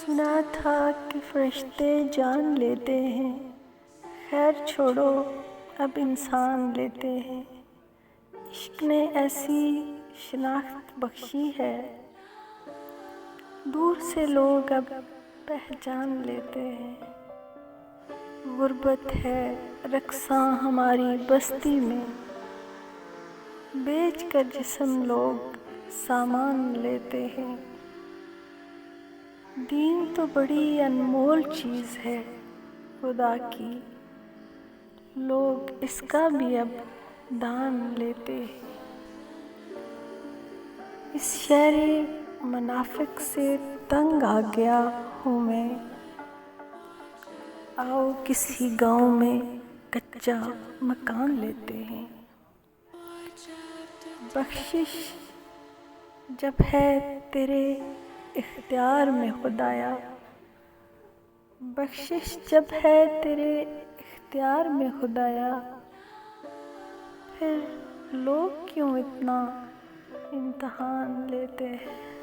سنا تھا کہ فرشتے جان لیتے ہیں، خیر چھوڑو اب انسان لیتے ہیں۔ عشق نے ایسی شناخت بخشی ہے، دور سے لوگ اب پہچان لیتے ہیں۔ غربت ہے رقصاں ہماری بستی میں، بیچ کر جسم لوگ سامان لیتے ہیں۔ دین تو بڑی انمول چیز ہے خدا کی، لوگ اس کا بھی اب دان لیتے ہیں۔ اس شہر منافق سے تنگ آ گیا ہوں میں، آؤ کسی گاؤں میں کچا مکان لیتے ہیں۔ بخشش جب ہے تیرے اختیار میں خدایا، بخشش جب ہے تیرے اختیار میں خدایا، پھر لوگ کیوں اتنا امتحان لیتے ہیں۔